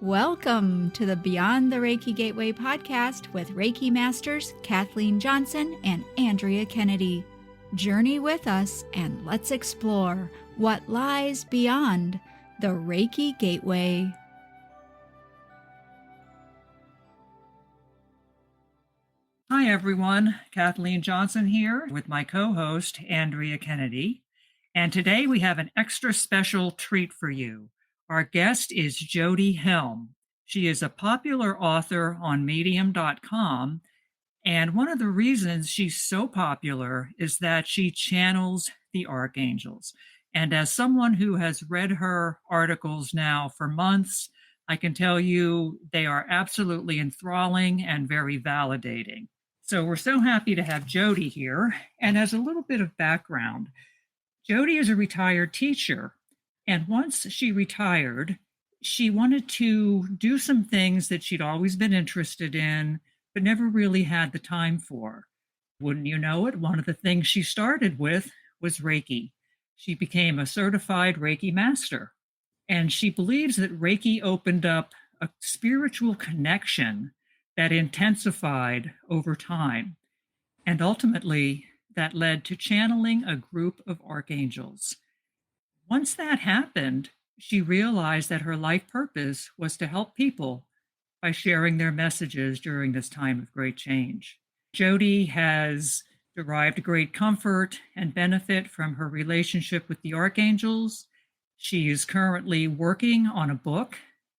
Welcome to the Beyond the Reiki Gateway podcast with Reiki Masters Kathleen Johnson and Andrea Kennedy. Journey with us and let's explore what lies beyond the Reiki Gateway. Hi everyone, Kathleen Johnson here with my co-host Andrea Kennedy. And today we have an extra special treat for you. Our guest is Jodie Helm. She is a popular author on medium.com. And one of the reasons she's so popular is that she channels the Archangels. And as someone who has read her articles now for months, I can tell you they are absolutely enthralling and very validating. So we're so happy to have Jodie here. And as a little bit of background, Jodie is a retired teacher. And once she retired, she wanted to do some things that she'd always been interested in, but never really had the time for. Wouldn't you know it, one of the things she started with was Reiki. She became a certified Reiki master. And she believes that Reiki opened up a spiritual connection that intensified over time. And ultimately, that led to channeling a group of archangels. Once that happened, she realized that her life purpose was to help people by sharing their messages during this time of great change. Jodie has derived great comfort and benefit from her relationship with the archangels. She is currently working on a book,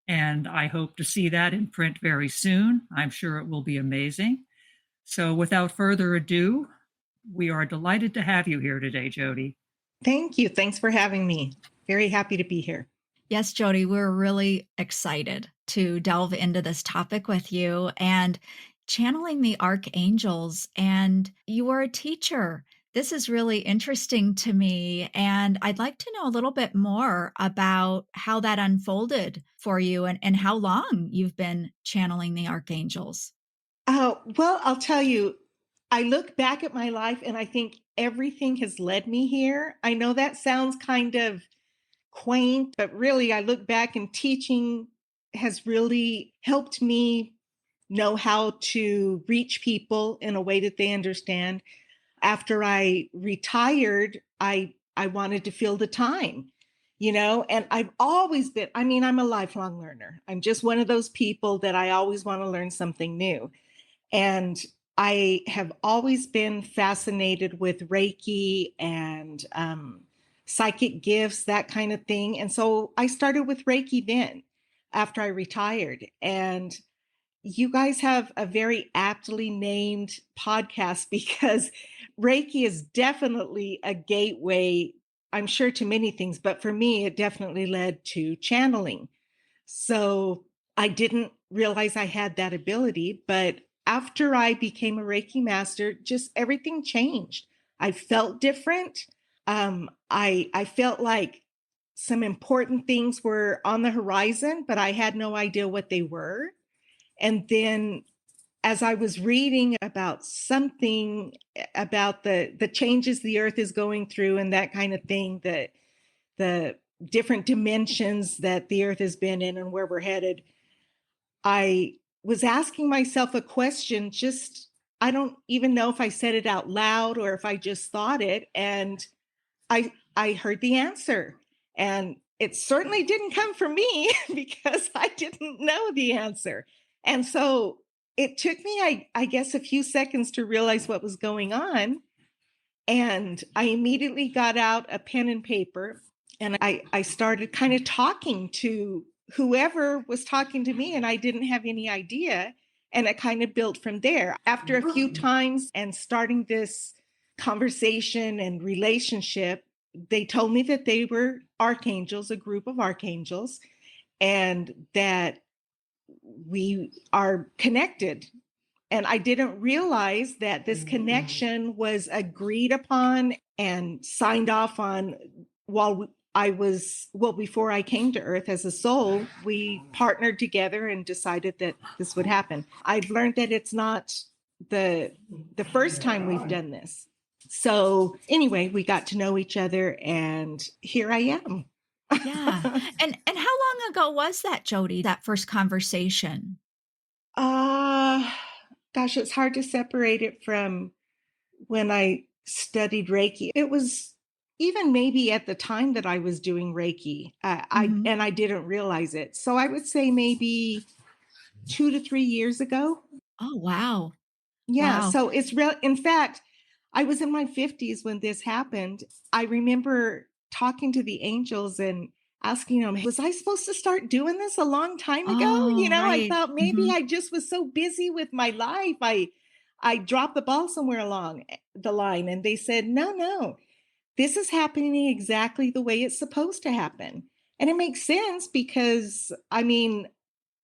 and I hope to see that in print very soon. I'm sure it will be amazing. So without further ado, we are delighted to have you here today, Jodie. Thank you. Thanks for having me. Very happy to be here. Yes, Jodie, we're really excited to delve into this topic with you and channeling the archangels. And you are a teacher. This is really interesting to me. And I'd like to know a little bit more about how that unfolded for you and how long you've been channeling the archangels. Well, I'll tell you, I look back at my life and I think everything has led me here. I know that sounds kind of quaint, but really I look back and teaching has really helped me know how to reach people in a way that they understand. After I retired, I wanted to fill the time, and I've always been, I'm a lifelong learner. I'm just one of those people that I always want to learn something new. And I have always been fascinated with Reiki and psychic gifts, that kind of thing. And so I started with Reiki then after I retired. And you guys have a very aptly named podcast because Reiki is definitely a gateway, I'm sure, to many things. But for me, it definitely led to channeling. So I didn't realize I had that ability, but after I became a Reiki master, just everything changed. I felt different. I felt like some important things were on the horizon, but I had no idea what they were. And then as I was reading about something about the changes the earth is going through and that kind of thing, the different dimensions that the earth has been in and where we're headed, I was asking myself a question, I don't even know if I said it out loud or if I just thought it. And I heard the answer. And it certainly didn't come from me because I didn't know the answer. And so it took me, I guess, a few seconds to realize what was going on. And I immediately got out a pen and paper and I started kind of talking to whoever was talking to me, and I didn't have any idea. And it kind of built from there. After a few times and starting this conversation and relationship, they told me that they were archangels, a group of archangels, and that we are connected. And I didn't realize that this connection was agreed upon and signed off on before I came to Earth as a soul. We partnered together and decided that this would happen. I've learned that it's not the first time we've done this. So anyway, we got to know each other and here I am. Yeah. And how long ago was that, Jody, that first conversation? Uh, Gosh, it's hard to separate it from when I studied Reiki. It was even maybe at the time that I was doing Reiki, Mhm. I didn't realize it. So I would say maybe 2 to 3 years ago. Oh, wow. Yeah. Wow. So it's real. In fact, I was in my 50s when this happened. I remember talking to the angels and asking them, was I supposed to start doing this a long time ago? Oh, I right. thought maybe Mhm. I just was so busy with my life. I dropped the ball somewhere along the line. And they said, no, no, this is happening exactly the way it's supposed to happen. And it makes sense because, I mean,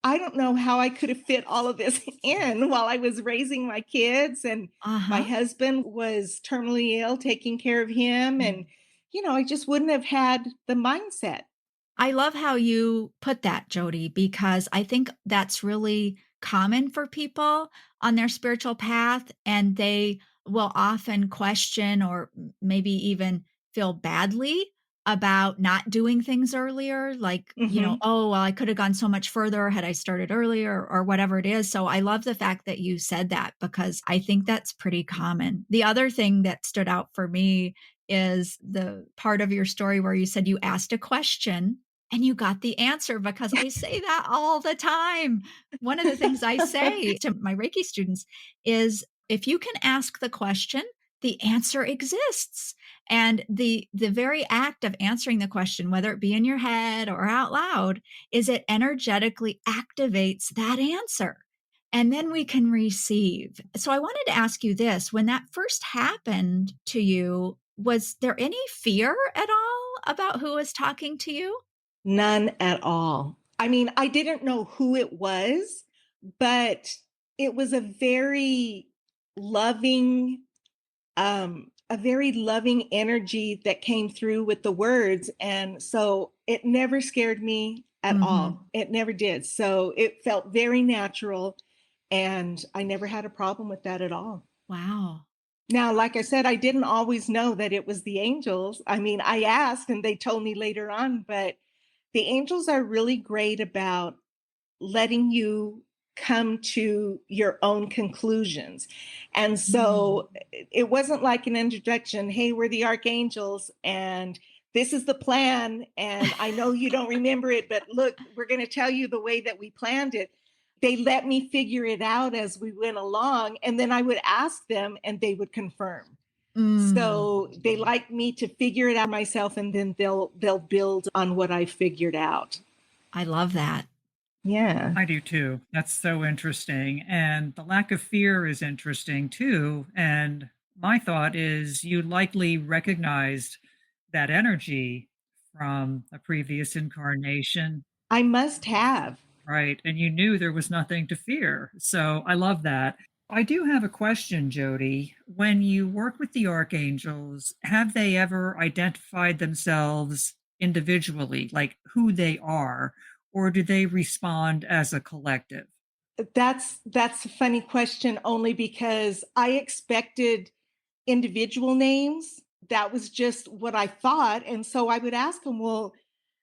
I don't know how I could have fit all of this in while I was raising my kids, and my Uh-huh. husband was terminally ill, taking care of him. And, Mm. I just wouldn't have had the mindset. I love how you put that, Jody, because I think that's really common for people on their spiritual path, and they will often question or maybe even feel badly about not doing things earlier. Like, Hmm. oh, well, I could have gone so much further had I started earlier or whatever it is. So I love the fact that you said that because I think that's pretty common. The other thing that stood out for me is the part of your story where you said you asked a question and you got the answer because I say that all the time. One of the things I say to my Reiki students is if you can ask the question, the answer exists. And the very act of answering the question, whether it be in your head or out loud, is it energetically activates that answer. And then we can receive. So I wanted to ask you this, when that first happened to you, was there any fear at all about who was talking to you? None at all. I mean, I didn't know who it was, but it was loving, a very loving energy that came through with the words. And so it never scared me at Mhm. all. It never did. So it felt very natural. And I never had a problem with that at all. Wow. Now, like I said, I didn't always know that it was the angels. I mean, I asked and they told me later on, but the angels are really great about letting you come to your own conclusions. And Mm. so it wasn't like an introduction, hey, we're the archangels and this is the plan. And I know you don't remember it, but look, we're going to tell you the way that we planned it. They let me figure it out as we went along. And then I would ask them and they would confirm. Mm. So they like me to figure it out myself and then they'll build on what I figured out. I love that. Yeah. I do too. That's so interesting. And the lack of fear is interesting too. And my thought is you likely recognized that energy from a previous incarnation, I must have. right? And you knew there was nothing to fear. So I love that. I do have a question, Jody. When you work with the archangels, have they ever identified themselves individually, like who they are, or do they respond as a collective? That's a funny question only because I expected individual names. That was just what I thought. And so I would ask them, well,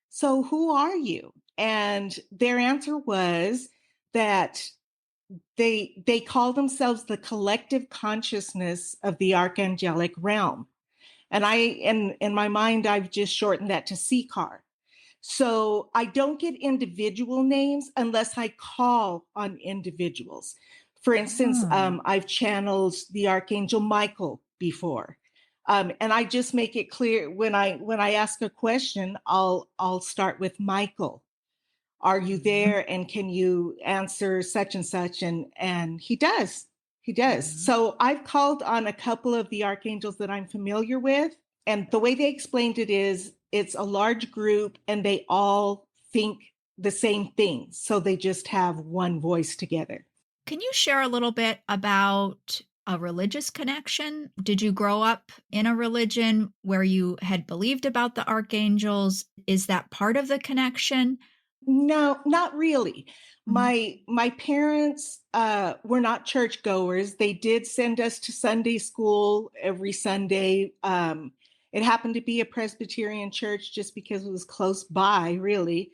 so who are you? And their answer was that they call themselves the collective consciousness of the archangelic realm. And in my mind, I've just shortened that to CCAR. So I don't get individual names unless I call on individuals. For instance, Oh. I've channeled the Archangel Michael before. And I just make it clear when I ask a question, I'll start with Michael. Are you Mhm, there? And can you answer such and such? And he does. He does. mhm. So I've called on a couple of the archangels that I'm familiar with. And the way they explained it is it's a large group and they all think the same thing. So they just have one voice together. Can you share a little bit about a religious connection? Did you grow up in a religion where you had believed about the archangels? Is that part of the connection? No, not really. Mhm. My parents were not churchgoers. They did send us to Sunday school every Sunday. It happened to be a Presbyterian church just because it was close by, really.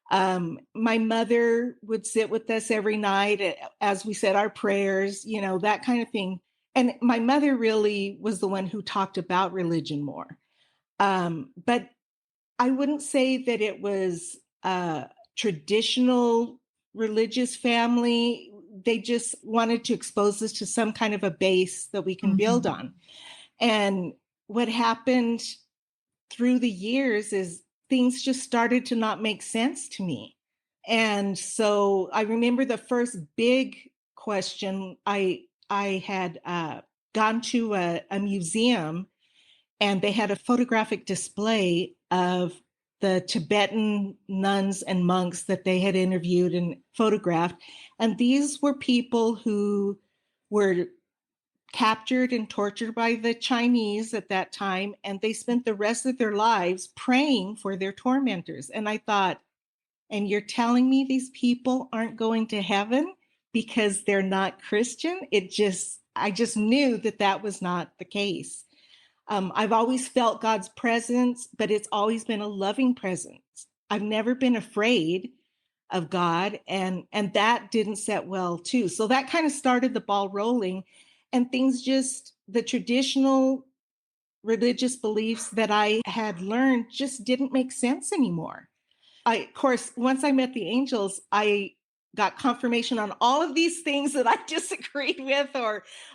My mother would sit with us every night as we said our prayers, that kind of thing. And my mother really was the one who talked about religion more. But I wouldn't say that it was a traditional religious family. They just wanted to expose us to some kind of a base that we can build on. And what happened through the years is things just started to not make sense to me. And so I remember the first big question, I had gone to a museum, and they had a photographic display of the Tibetan nuns and monks that they had interviewed and photographed. And these were people who were captured and tortured by the Chinese at that time, and they spent the rest of their lives praying for their tormentors. And I thought, and you're telling me these people aren't going to heaven because they're not Christian? I just knew that that was not the case. I've always felt God's presence, but it's always been a loving presence. I've never been afraid of God, and that didn't set well too. So that kind of started the ball rolling, and the traditional religious beliefs that I had learned just didn't make sense anymore. Of course, once I met the angels, I got confirmation on all of these things that I disagreed with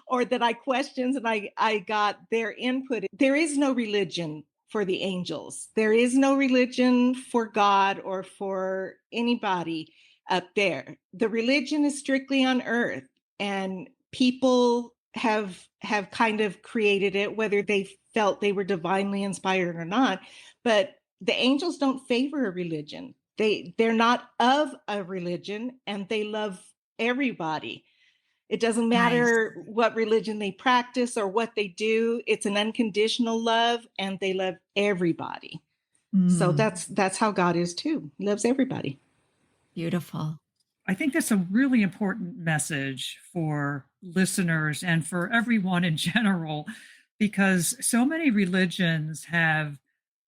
or that I questioned, and I got their input. There is no religion for the angels. There is no religion for God or for anybody up there. The religion is strictly on earth, and people have kind of created it, whether they felt they were divinely inspired or not. But the angels don't favor a religion. They're not of a religion, and they love everybody. It doesn't matter what religion they practice or what they do. It's an unconditional love, and they love everybody. So that's how God is too. He loves everybody. Beautiful. I think that's a really important message for listeners and for everyone in general, because so many religions have,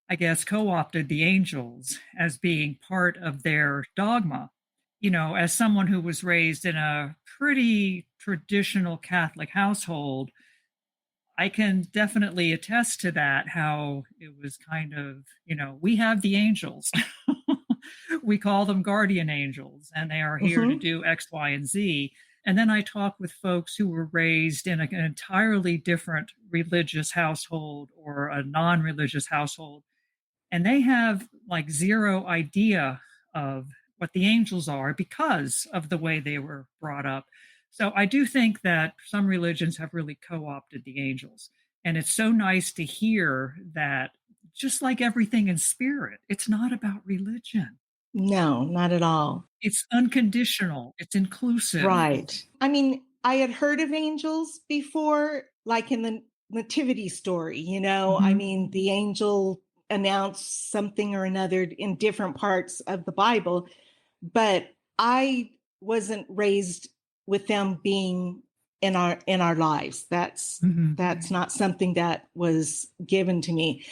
I guess, co-opted the angels as being part of their dogma. As someone who was raised in a pretty traditional Catholic household, I can definitely attest to that, how it was kind of, we have the angels. We call them guardian angels, and they are here to do X, Y, and Z. And then I talk with folks who were raised in an entirely different religious household or a non-religious household, and they have like zero idea of what the angels are because of the way they were brought up. So I do think that some religions have really co-opted the angels. And it's so nice to hear that, just like everything in spirit, it's not about religion. No, not at all. It's unconditional, it's inclusive. Right. I mean, I had heard of angels before, like in the nativity story, I mean, the angel announced something or another in different parts of the Bible, but I wasn't raised with them being in our lives. That's not something that was given to me.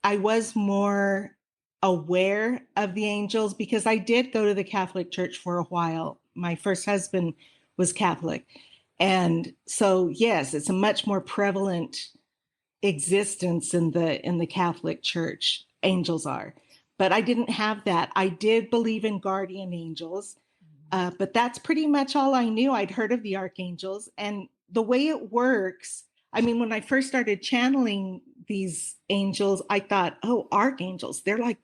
I was more aware of the angels because I did go to the Catholic Church for a while. My first husband was Catholic. And so, yes, it's a much more prevalent existence in the Catholic Church. Angels are. But I didn't have that. I did believe in guardian angels, but that's pretty much all I knew. I'd heard of the archangels, and the way it works. I mean, when I first started channeling these angels, I thought, oh, archangels, they're like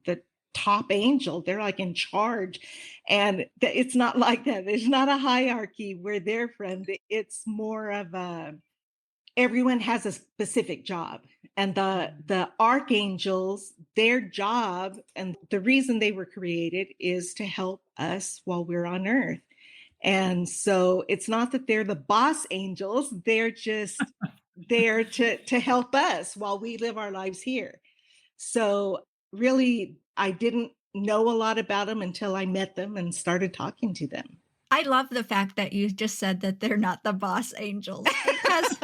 the top angel. They're like in charge. And it's not like that. There's not a hierarchy where they're from. It's more of everyone has a specific job. And the archangels, their job and the reason they were created is to help us while we're on earth. And so it's not that they're the boss angels, they're just there to help us while we live our lives here. So really, I didn't know a lot about them until I met them and started talking to them. I love the fact that you just said that they're not the boss angels, because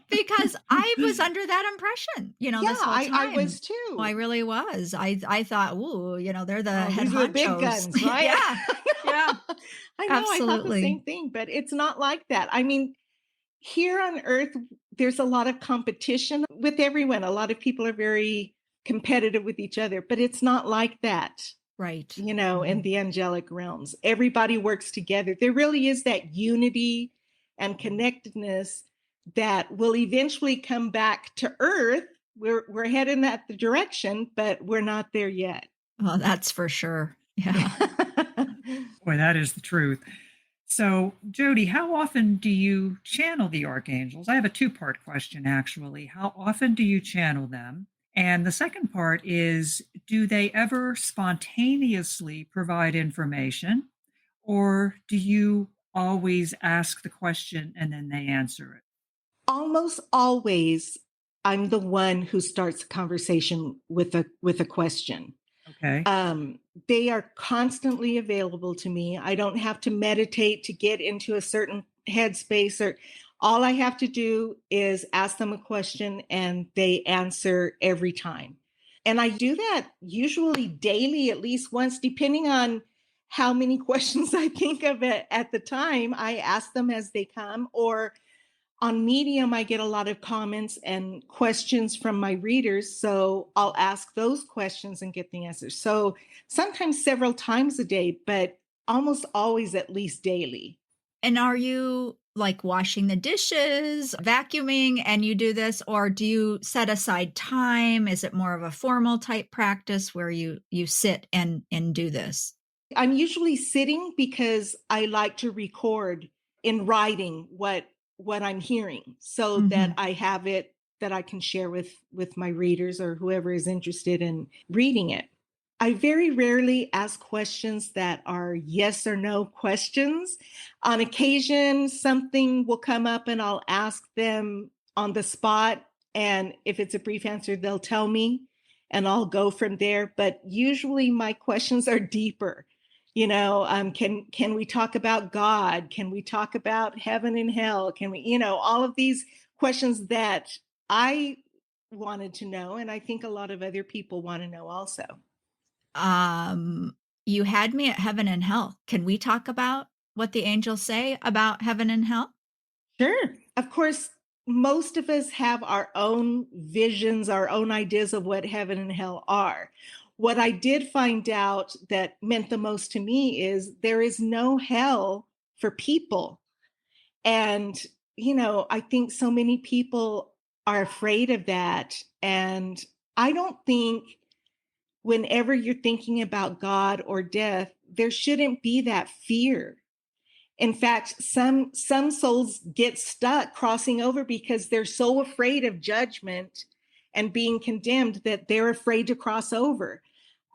Because I was under that impression, Yeah, this whole I time. was Oh, I too. really was. I thought, "Ooh, they're the Oh, head these are the big honchos." guns, right? Yeah, yeah, I know, I thought the absolutely. same thing, but it's not like that. I mean, here on Earth, there's a lot of competition with everyone. A lot of people are very competitive with each other, but it's not like that, Right. in Mhm. the angelic realms. Everybody works together. There really is that unity and connectedness that will eventually come back to Earth. We're heading that the direction, but we're not there yet. Well, that's for sure. Yeah. Boy, that is the truth. So, Jody, how often do you channel the archangels? I have a two-part question, actually. How often do you channel them? And the second part is, do they ever spontaneously provide information, or do you always ask the question and then they answer it? Almost always, I'm the one who starts a conversation with a question. Okay. They are constantly available to me. I don't have to meditate to get into a certain headspace, or all I have to do is ask them a question and they answer every time. And I do that usually daily, at least once, depending on how many questions I think of it at the time. I ask them as they come, or on Medium, I get a lot of comments and questions from my readers. So I'll ask those questions and get the answers. So sometimes several times a day, but almost always at least daily. And are you, like, washing the dishes, vacuuming, and you do this, or do you set aside time? Is it more of a formal type practice where you sit and do this? I'm usually sitting because I like to record in writing what I'm hearing so that Mhm. I have it that I can share with my readers or whoever is interested in reading it. I very rarely ask questions that are yes or no questions. On occasion, something will come up and I'll ask them on the spot. And if it's a brief answer, they'll tell me and I'll go from there. But usually my questions are deeper. Can we talk about God? Can we talk about heaven and hell? Can we, all of these questions that I wanted to know. And I think a lot of other people want to know also. Um, you had me at heaven and hell. Can we talk about what the angels say about heaven and hell? Sure. Of course, most of us have our own visions, our own ideas of what heaven and hell are. What I did find out that meant the most to me is there is no hell for people. And, I think so many people are afraid of that. And I don't think whenever you're thinking about God or death, there shouldn't be that fear. In fact, some souls get stuck crossing over because they're so afraid of judgment and being condemned that they're afraid to cross over.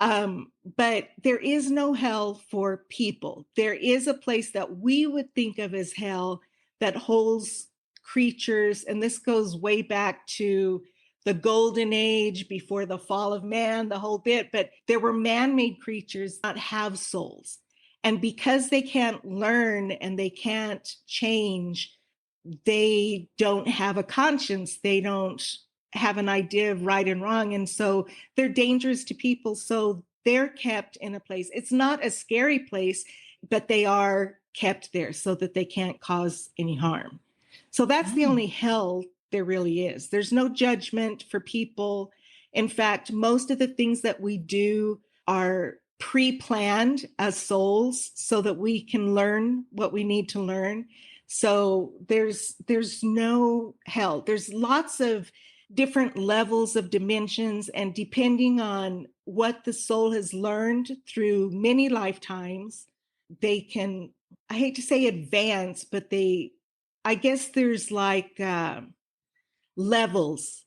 But there is no hell for people. There is a place that we would think of as hell that holds creatures, and this goes way back to the golden age before the fall of man, the whole bit. But there were man-made creatures that have souls. And because they can't learn and they can't change, they don't have a conscience. They don't have an idea of right and wrong. And so they're dangerous to people. So they're kept in a place. It's not a scary place, but they are kept there so that they can't cause any harm. So that's the Oh. only hell there really is. There's no judgment for people. In fact, most of the things that we do are pre-planned as souls so that we can learn what we need to learn. So there's no hell. There's lots of different levels of dimensions, and depending on what the soul has learned through many lifetimes, they can, I hate to say advance, but I guess there's like levels.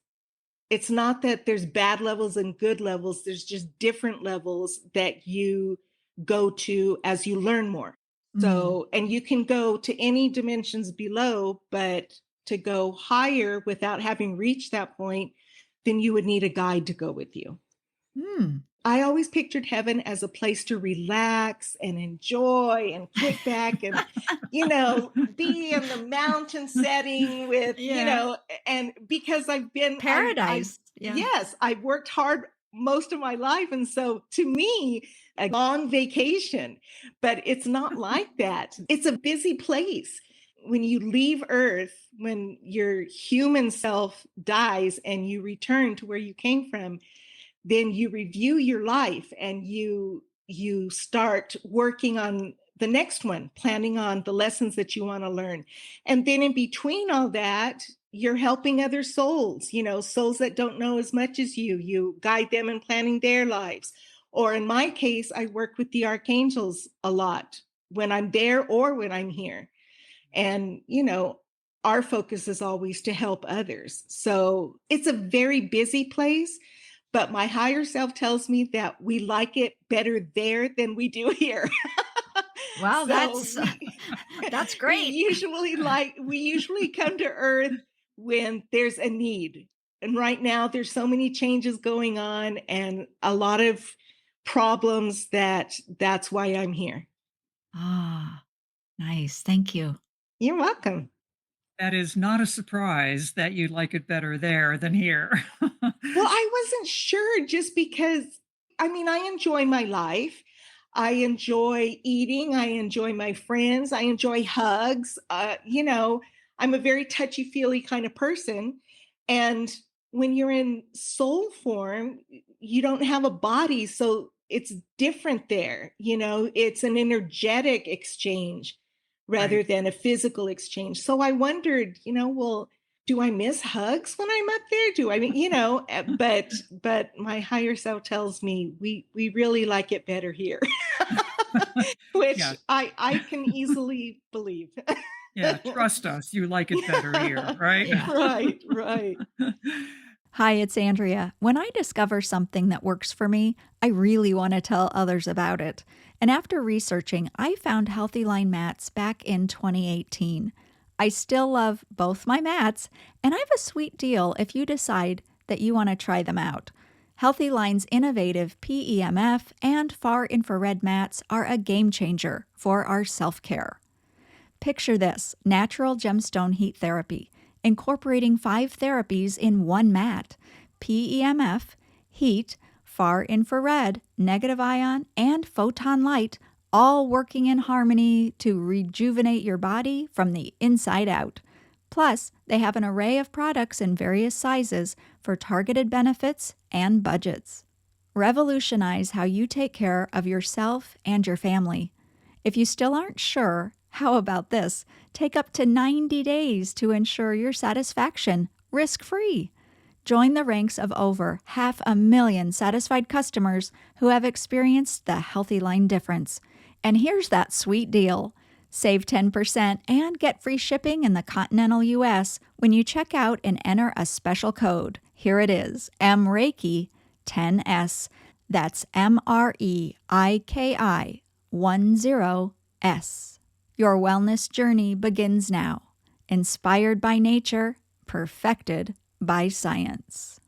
It's not that there's bad levels and good levels. There's just different levels that you go to as you learn more. Mm. So, and you can go to any dimensions below, but to go higher without having reached that point, then you would need a guide to go with you. Hmm. I always pictured heaven as a place to relax and enjoy and kick back and, be in the mountain setting with, Yeah. and because Paradise. Yeah. yes, I've worked hard most of my life. And so to me, a long vacation, but it's not like that. It's a busy place. When you leave Earth, when your human self dies and you return to where you came from, then you review your life and you start working on the next one, planning on the lessons that you want to learn. And then in between all that, you're helping other souls, souls that don't know as much as you guide them in planning their lives. Or in my case, I work with the archangels a lot when I'm there or when I'm here. And our focus is always to help others. So it's a very busy place, but my higher self tells me that we like it better there than we do here. Wow, So that's we that's we great. usually come to Earth when there's a need. And right now there's so many changes going on and a lot of problems that's why I'm here. Ah, nice. Thank you. You're welcome. That is not a surprise that you like it better there than here. Well, I wasn't sure just because, I enjoy my life. I enjoy eating. I enjoy my friends. I enjoy hugs. I'm a very touchy feely kind of person. And when you're in soul form, you don't have a body. So it's different there. It's an energetic exchange rather Right. than a physical exchange. So I wondered, well, do I miss hugs when I'm up there? But my higher self tells me we really like it better here, which Yeah. I can easily believe. Yeah. Trust us. You like it better here, right? Yeah. Right, right. Hi, it's Andrea. When I discover something that works for me, I really want to tell others about it. And after researching, I found Healthy Line mats back in 2018. I still love both my mats, and I have a sweet deal if you decide that you want to try them out. Healthy Line's innovative PEMF and far infrared mats are a game changer for our self-care. Picture this: natural gemstone heat therapy, incorporating 5 therapies in one mat: PEMF, heat, far infrared, negative ion, and photon light, all working in harmony to rejuvenate your body from the inside out. Plus, they have an array of products in various sizes for targeted benefits and budgets. Revolutionize how you take care of yourself and your family. If you still aren't sure, how about this? Take up to 90 days to ensure your satisfaction, risk-free. Join the ranks of over 500,000 satisfied customers who have experienced the Healthy Line difference. And here's that sweet deal. Save 10% and get free shipping in the continental U.S. when you check out and enter a special code. Here it is, MREIKI 10S. That's MREIKI 10S. Your wellness journey begins now. Inspired by nature, perfected by science.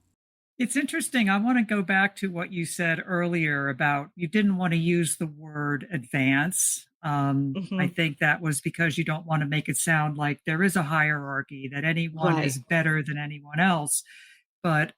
It's interesting. I want to go back to what you said earlier about you didn't want to use the word advance. I Mhm. think that was because you don't want to make it sound like there is a hierarchy, that anyone Right. is better than anyone else. But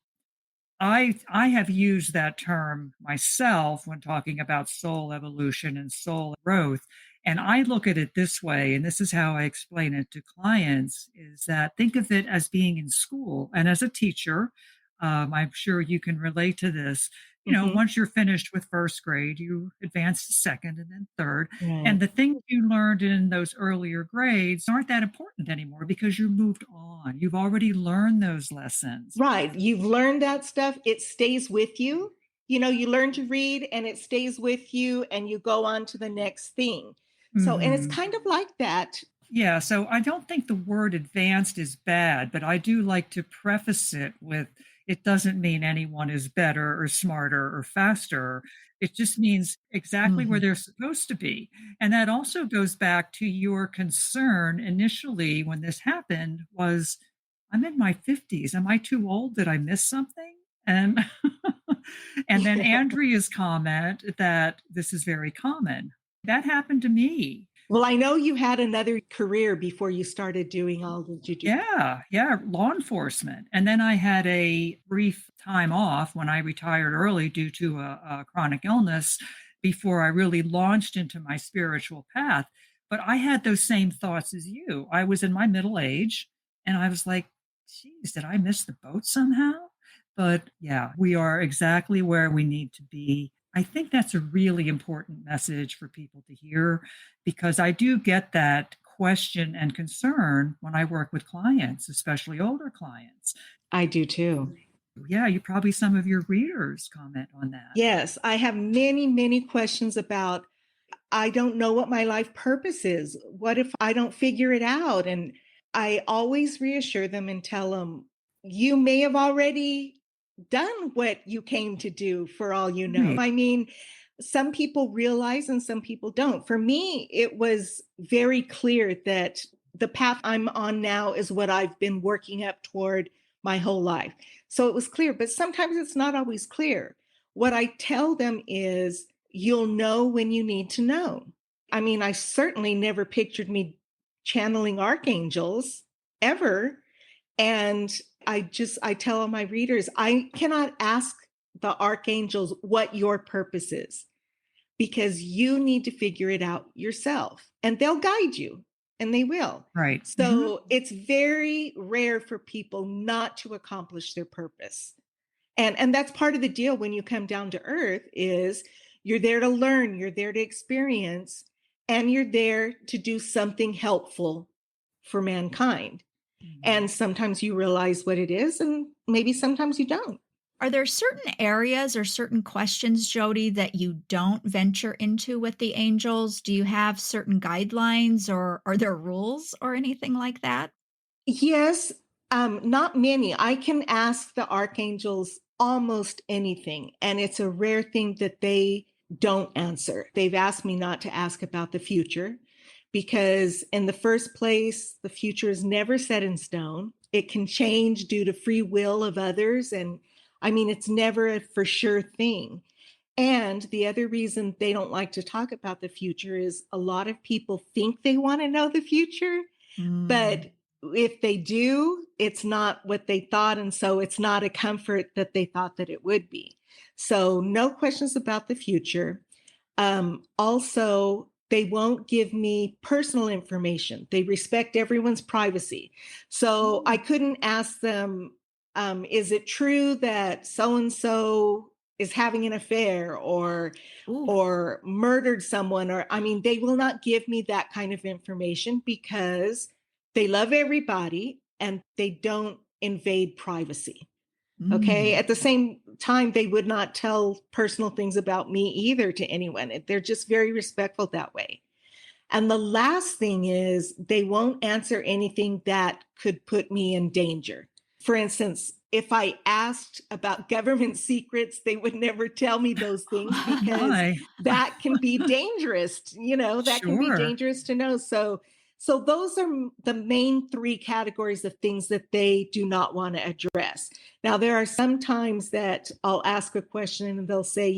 I have used that term myself when talking about soul evolution and soul growth. And I look at it this way, and this is how I explain it to clients, is that think of it as being in school. And as a teacher, I'm sure you can relate to this. Mhm. Once you're finished with first grade, you advance to second and then third. And Right. the things you learned in those earlier grades aren't that important anymore because you moved on. You've already learned those lessons. Right. You've learned that stuff. It stays with you. You learn to read and it stays with you and you go on to the next thing. So, and it's Mhm. kind of like that. Yeah, so I don't think the word advanced is bad, but I do like to preface it with it doesn't mean anyone is better or smarter or faster. It just means exactly where Mhm. they're supposed to be. And that also goes back to your concern initially when this happened was I'm in my 50s. Am I too old? Did I miss something? And And then Yeah. Andrea's comment that this is very common. That happened to me. Well, I know you had another career before you started doing all the jujitsu. Yeah, law enforcement. And then I had a brief time off when I retired early due to a chronic illness before I really launched into my spiritual path. But I had those same thoughts as you. I was in my middle age and I was like, geez, did I miss the boat somehow? But yeah, we are exactly where we need to be. I think that's a really important message for people to hear because I do get that question and concern when I work with clients, especially older clients. I do too. Yeah, you probably some of your readers comment on that. Yes, I have many, many questions about I don't know what my life purpose is. What if I don't figure it out? And I always reassure them and tell them, you may have already done what you came to do for all you know. Right, I mean, some people realize and some people don't. For me, it was very clear that the path I'm on now is what I've been working up toward my whole life. So it was clear, but sometimes it's not always clear. What I tell them is, you'll know when you need to know. I mean, I certainly never pictured me channeling archangels ever. And I tell all my readers, I cannot ask the archangels what your purpose is because you need to figure it out yourself and they'll guide you and they will. right. So it's very rare for people not to accomplish their purpose. And that's part of the deal when you come down to earth is you're there to learn, you're there to experience, and you're there to do something helpful for mankind. Mhm. And sometimes you realize what it is, and maybe sometimes you don't. Are there certain areas or certain questions, Jodie, that you don't venture into with the angels? Do you have certain guidelines or are there rules or anything like that? Yes, not many. I can ask the archangels almost anything, and it's a rare thing that they don't answer. They've asked me not to ask about the future because, in the first place, the future is never set in stone. It can change due to free will of others. And I mean, it's never a for sure thing. And the other reason they don't like to talk about the future is a lot of people think they want to know the future, Mm. but if they do, it's not what they thought. And so it's not a comfort that they thought that it would be. So, no questions about the future. Also, they won't give me personal information. They respect everyone's privacy. So, I couldn't ask them, is it true that so and so is having an affair Ooh. or murdered someone? Or, I mean, they will not give me that kind of information because they love everybody and they don't invade privacy. Okay. Mm. At the same time, they would not tell personal things about me either to anyone. They're just very respectful that way. And the last thing is they won't answer anything that could put me in danger. For instance, if I asked about government secrets, they would never tell me those things Oh because my, that can be dangerous, that can be sure. dangerous to know. So those are the main three categories of things that they do not want to address. Now, there are some times that I'll ask a question and they'll say,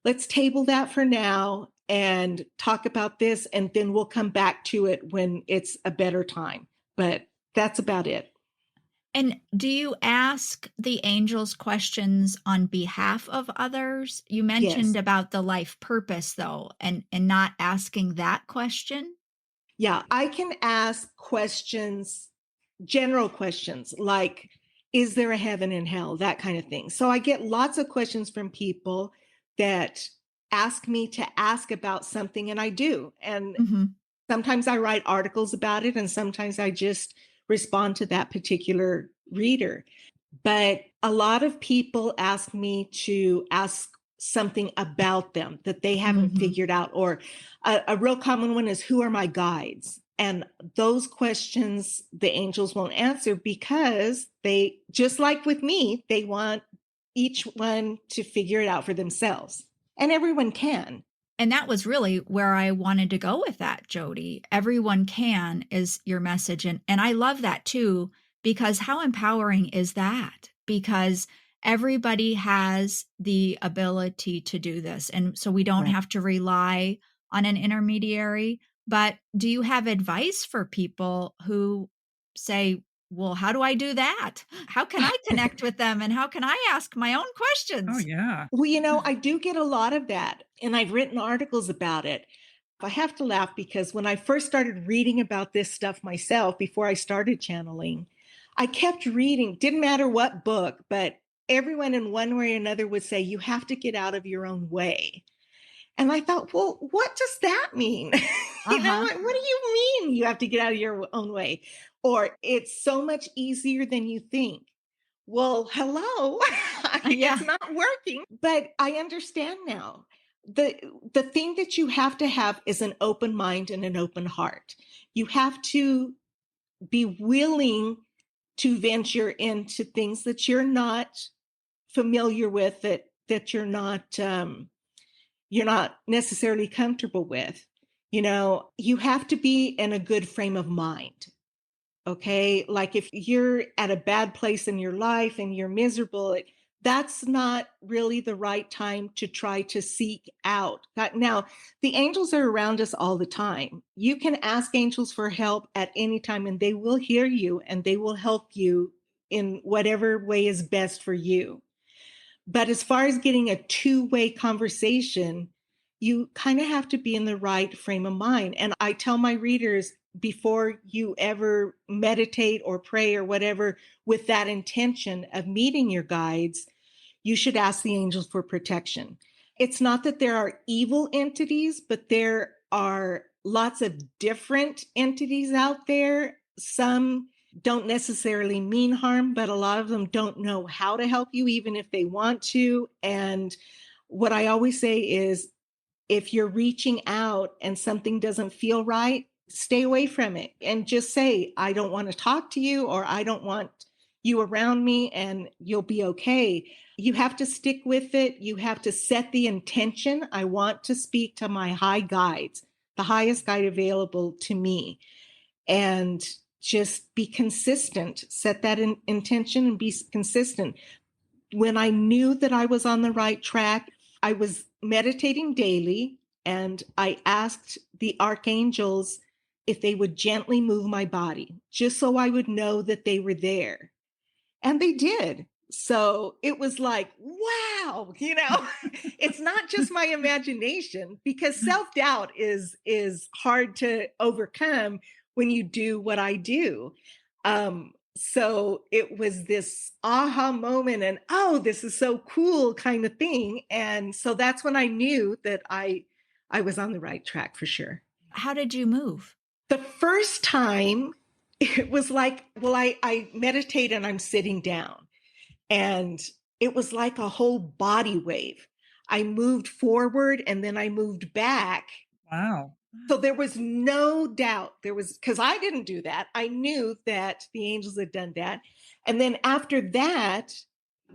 let's table that for now and talk about this, and then we'll come back to it when it's a better time. But that's about it. And do you ask the angels questions on behalf of others? You Yes. mentioned about the life purpose though, and not asking that question? Yeah, I can ask questions, general questions like, is there a heaven and hell? That kind of thing. So I get lots of questions from people that ask me to ask about something, and I do. And Mhm. sometimes I write articles about it, and sometimes I just respond to that particular reader. But a lot of people ask me to ask something about them that they haven't Mhm. figured out. Or a real common one is, who are my guides? And those questions the angels won't answer because they, just like with me, they want each one to figure it out for themselves. And everyone can. And that was really where I wanted to go with that, Jody. Everyone can is your message. And I love that too, because how empowering is that? Because everybody has the ability to do this. And so we don't Right. have to rely on an intermediary. But do you have advice for people who say, well, how do I do that? How can I connect with them? And how can I ask my own Oh, questions? yeah. Well, I do get a lot of that, and I've written articles about it. I have to laugh because when I first started reading about this stuff myself, before I started channeling, I kept reading, didn't matter what book, but everyone in one way or another would say, you have to get out of your own way. And I thought, well, what does that mean? Uh-huh. What do you mean you have to get out of your own way? Or it's so much easier than you think. Well, hello. It's Yeah. not working, but I understand now. The the thing that you have to have is an open mind and an open heart. You have to be willing to venture into things that you're not familiar with, that you're not necessarily comfortable with. You have to be in a good frame of mind. Okay. Like if you're at a bad place in your life and you're miserable, that's not really the right time to try to seek out. Now, the angels are around us all the time. You can ask angels for help at any time and they will hear you and they will help you in whatever way is best for you. But as far as getting a two-way conversation, you kind of have to be in the right frame of mind. And I tell my readers, before you ever meditate or pray or whatever with that intention of meeting your guides, you should ask the angels for protection. It's not that there are evil entities, but there are lots of different entities out there. Some don't necessarily mean harm, but a lot of them don't know how to help you, even if they want to. And what I always say is, if you're reaching out and something doesn't feel right, stay away from it and just say, I don't want to talk to you, or I don't want you around me, and you'll be okay. You have to stick with it. You have to set the intention. I want to speak to my high guides, the highest guide available to me, and just be consistent. Set that intention and be consistent. When I knew that I was on the right track, I was meditating daily and I asked the archangels if they would gently move my body, just so I would know that they were there. And they did. So it was like, wow, it's not just my imagination, because self-doubt is hard to overcome when you do what I do. So it was this aha moment and, oh, this is so cool kind of thing. And so that's when I knew that I was on the right track for sure. How did you move? The first time, it was like, well, I meditate and I'm sitting down, and it was like a whole body wave. I moved forward and then I moved back. Wow. So there was no doubt. Because I didn't do that. I knew that the angels had done that. And then after that,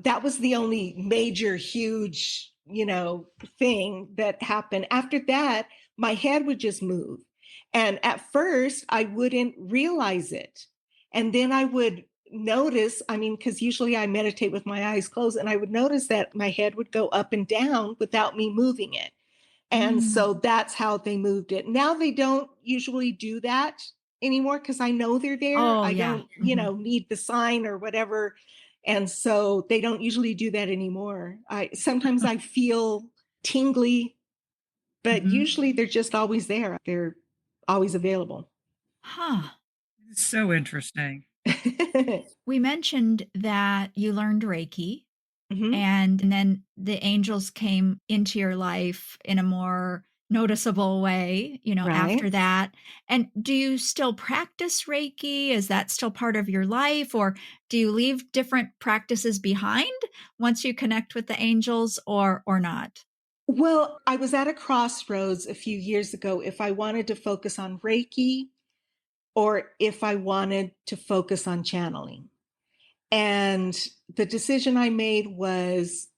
that was the only major, huge, thing that happened. After that, my head would just move. And at first, I wouldn't realize it. And then I would notice, because usually I meditate with my eyes closed, and I would notice that my head would go up and down without me moving it. And Mm. so that's how they moved it. Now they don't usually do that anymore because I know they're there. Oh, I yeah. don't, Mhm. need the sign or whatever. And so they don't usually do that anymore. I sometimes I feel tingly, but Mhm. usually they're just always there. They're always available. Huh. It's so interesting. We mentioned that you learned Reiki. Mhm. And then the angels came into your life in a more noticeable way, Right. after that. And do you still practice Reiki? Is that still part of your life? Or do you leave different practices behind once you connect with the angels or not? Well, I was at a crossroads a few years ago if I wanted to focus on Reiki or if I wanted to focus on channeling. And the decision I made was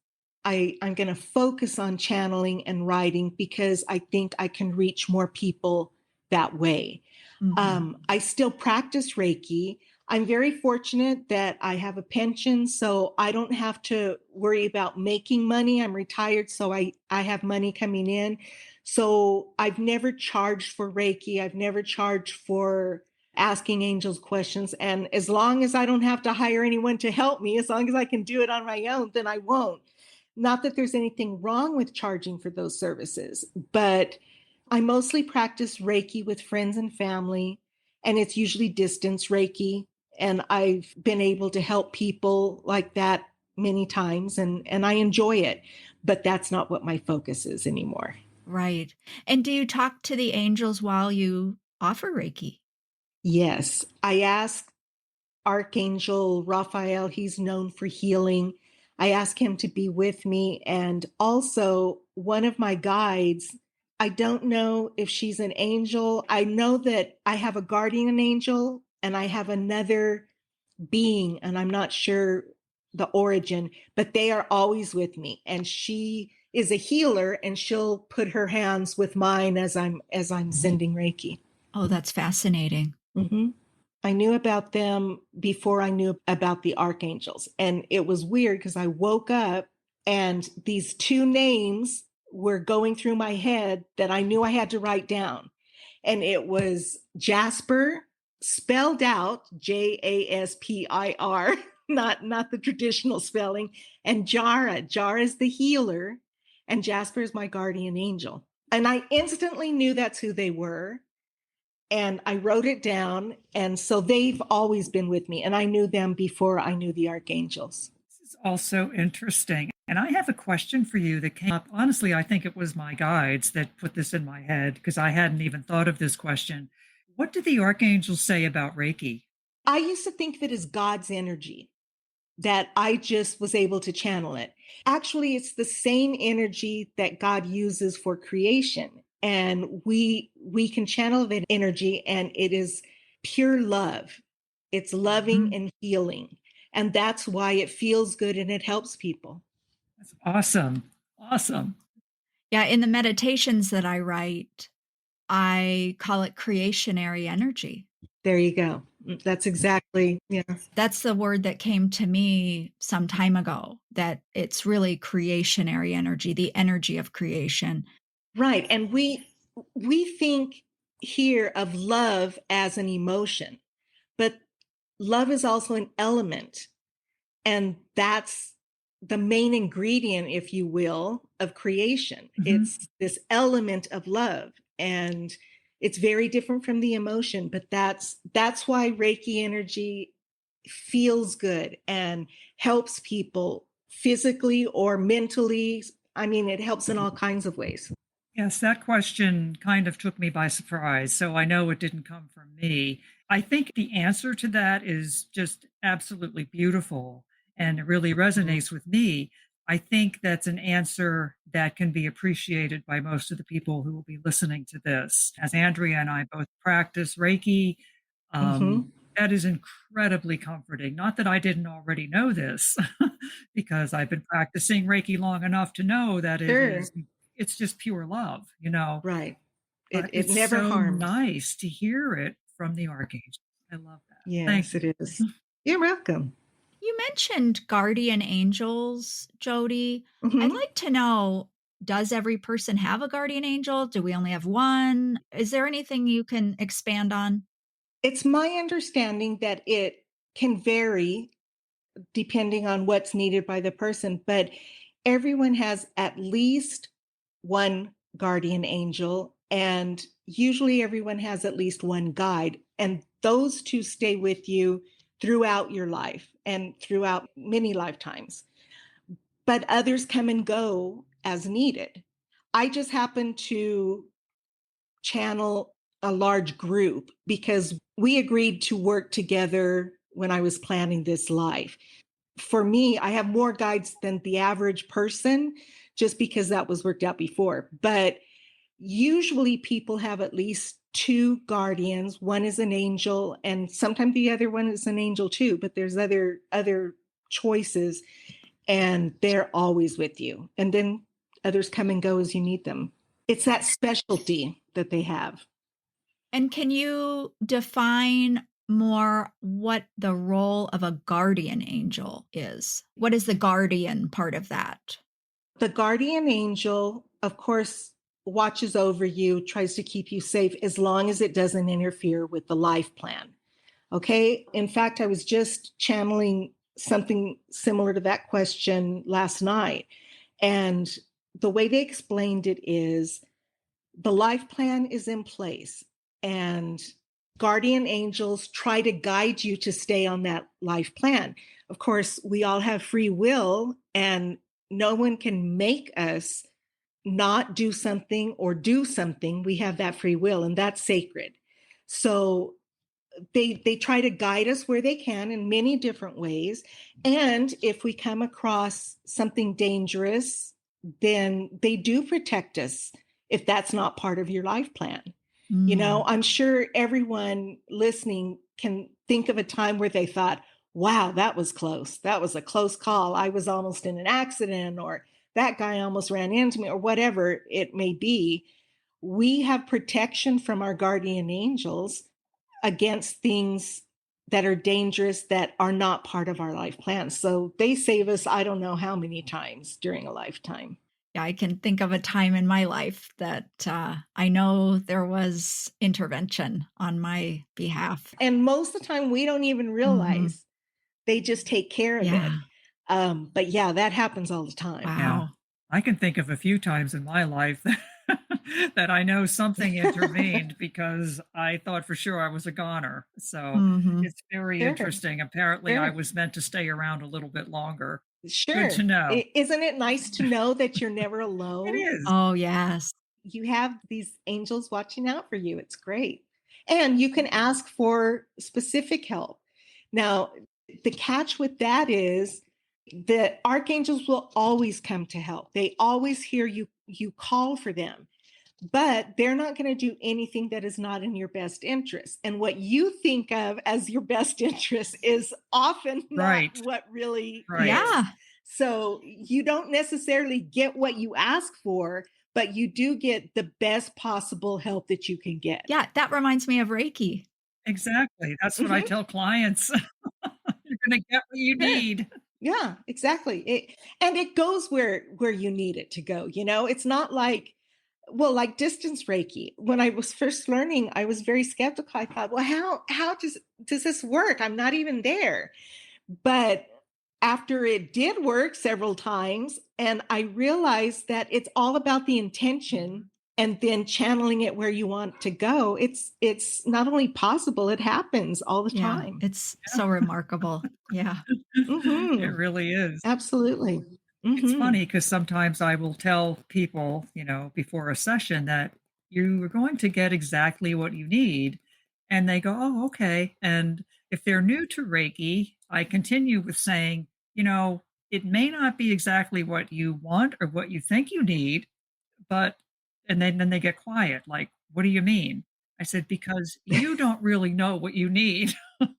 I'm going to focus on channeling and writing because I think I can reach more people that way. Mhm. I still practice Reiki. I'm very fortunate that I have a pension, so I don't have to worry about making money. I'm retired, so I have money coming in. So I've never charged for Reiki. I've never charged for asking angels questions. And as long as I don't have to hire anyone to help me, as long as I can do it on my own, then I won't. Not that there's anything wrong with charging for those services, but I mostly practice Reiki with friends and family, and it's usually distance Reiki. And I've been able to help people like that many times, and I enjoy it. But that's not what my focus is anymore. Right. And do you talk to the angels while you offer Reiki? Yes, I ask Archangel Raphael, he's known for healing. I ask him to be with me. And also, one of my guides, I don't know if she's an angel. I know that I have a guardian angel and I have another being, and I'm not sure the origin, but they are always with me. And she is a healer, and she'll put her hands with mine as I'm sending Reiki. Oh, that's fascinating. Mm-hmm. I knew about them before I knew about the archangels. And it was weird because I woke up and these two names were going through my head that I knew I had to write down. And it was Jasper, spelled out Jaspir, not the traditional spelling, and Jara. Jara is the healer, and Jasper is my guardian angel. And I instantly knew that's who they were. And I wrote it down. And so they've always been with me. And I knew them before I knew the archangels. This is also interesting. And I have a question for you that came up. Honestly, I think it was my guides that put this in my head because I hadn't even thought of this question. What did the archangels say about Reiki? I used to think that as God's energy, that I just was able to channel it. Actually, it's the same energy that God uses for creation. And we can channel that energy, and it is pure love. It's loving Mhm. and healing. And that's why it feels good and it helps people. That's awesome. Awesome. Yeah, in the meditations that I write, I call it creationary energy. There you go. That's exactly, yeah. That's the word that came to me some time ago, that it's really creationary energy, the energy of creation. Right. And we think here of love as an emotion, but love is also an element. And that's the main ingredient, if you will, of creation. Mhm. It's this element of love. And it's very different from the emotion, but that's why Reiki energy feels good and helps people physically or mentally. I mean, it helps in all kinds of ways. Yes, that question kind of took me by surprise. So I know it didn't come from me. I think the answer to that is just absolutely beautiful and it really Mhm. resonates with me. I think that's an answer that can be appreciated by most of the people who will be listening to this. As Andrea and I both practice Reiki, um, Mhm. that is incredibly comforting. Not that I didn't already know this, because I've been practicing Reiki long enough to know that Sure. it's just pure love, you know, Right. but It it's never so harms. nice to hear it from the archangel. I love that. Thank Yes, you. it is. You're welcome. You mentioned guardian angels, Jody. I'd Mhm. like to know, does every person have a guardian angel? Do we only have one? Is there anything you can expand on? It's my understanding that it can vary depending on what's needed by the person, but everyone has at least one guardian angel, and usually everyone has at least one guide. And those two stay with you throughout your life and throughout many lifetimes. But others come and go as needed. I just happen to channel a large group because we agreed to work together when I was planning this life. For me, I have more guides than the average person just because that was worked out before. But usually people have at least two guardians. One is an angel, and sometimes the other one is an angel too, but there's other choices, and they're always with you. And then others come and go as you need them. It's that specialty that they have. And can you define more what the role of a guardian angel is. What is the guardian part of that? The guardian angel, of course, watches over you, tries to keep you safe as long as it doesn't interfere with the life plan. Okay. In fact, I was just channeling something similar to that question last night. And the way they explained it is the life plan is in place, and guardian angels try to guide you to stay on that life plan. Of course, we all have free will, and no one can make us not do something or do something. We have that free will, and that's sacred. So they try to guide us where they can in many different ways. And if we come across something dangerous, then they do protect us if that's not part of your life plan. Mm. I'm sure everyone listening can think of a time where they thought, wow, that was close. That was a close call. I was almost in an accident, or that guy almost ran into me, or whatever it may be. We have protection from our guardian angels against things that are dangerous, that are not part of our life plan. So they save us, I don't know how many times during a lifetime. Yeah, I can think of a time in my life that I know there was intervention on my behalf. And most of the time, we don't even Mhm. realize, they just take care of it. Yeah. But yeah, that happens all the time. Yeah. Wow. I can think of a few times in my life that I know something intervened because I thought for sure I was a goner. So Mhm. it's very Sure, interesting. Apparently, I sure, was meant to stay around a little bit longer. Good to sure. know. Isn't it nice to know that you're never It alone? is. Oh, yes. You have these angels watching out for you. It's great. And you can ask for specific help. Now, the catch with that is the archangels will always come to help. They always hear you call for them, but they're not going to do anything that is not in your best interest. And what you think of as your best interest is often not Right. what really Right. is. Yeah. So you don't necessarily get what you ask for, but you do get the best possible help that you can get. Yeah, that reminds me of Reiki. Exactly. That's what I Mhm. tell clients. You're going to get what you Sure. need. Yeah, exactly. And it goes where you need it to go. It's not like, well, like distance Reiki. When I was first learning, I was very skeptical. I thought, well, how does this work? I'm not even there. But after it did work several times, and I realized that it's all about the Mhm. intention and then channeling it where you want to go. It's not only possible, it happens all the Yeah, time. it's so remarkable. Yeah. It Mhm. really is. Absolutely. It's Mhm. funny because sometimes I will tell people, before a session that you are going to get exactly what you need. And they go, oh, okay. And if they're new to Reiki, I continue with saying, it may not be exactly what you want or what you think you need, but, and then they get quiet. Like, what do you mean? I said, because you don't really know what you need.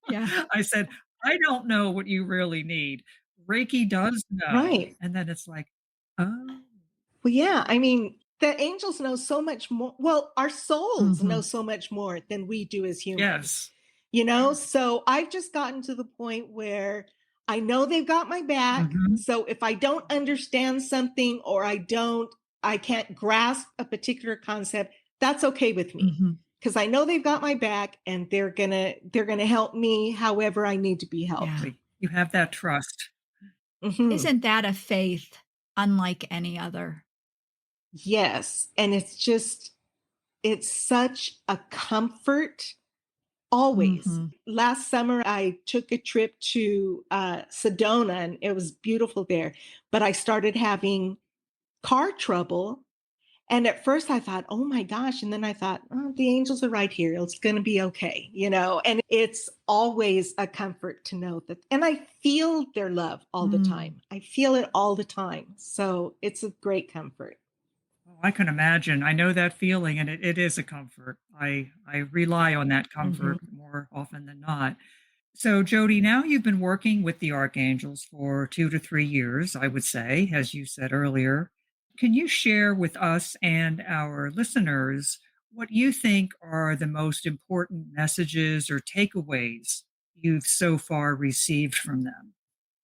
Yeah. I said, I don't know what you really need. Reiki does know. Right. And then it's like, oh, Well, yeah, I mean, the angels know so much more. Well, our souls know Mhm. so much more than we do as humans. yes. So I've just gotten to the point where I know they've got my back. Mhm. So if I don't understand something, or I can't grasp a particular concept, that's okay with me, Mhm. because I know they've got my back, and they're gonna help me however I need to be helped. Yeah. Exactly. You have that trust. Mhm. Isn't that a faith unlike any other? Yes, and it's such a comfort. Always. Mhm. Last summer, I took a trip to Sedona, and it was beautiful there. But I started having car trouble. And at first I thought, oh my gosh. And then I thought, oh, the angels are right here. It's going to be okay. And it's always a comfort to know that. And I feel their love all the Mm. time. I feel it all the time. So it's a great comfort. Oh, I can imagine. I know that feeling, and it is a comfort. I rely on that Mhm. comfort more often than not. So, Jody, now you've been working with the Archangels for 2 to 3 years, I would say, as you said earlier. Can you share with us and our listeners what you think are the most important messages or takeaways you've so far received from them.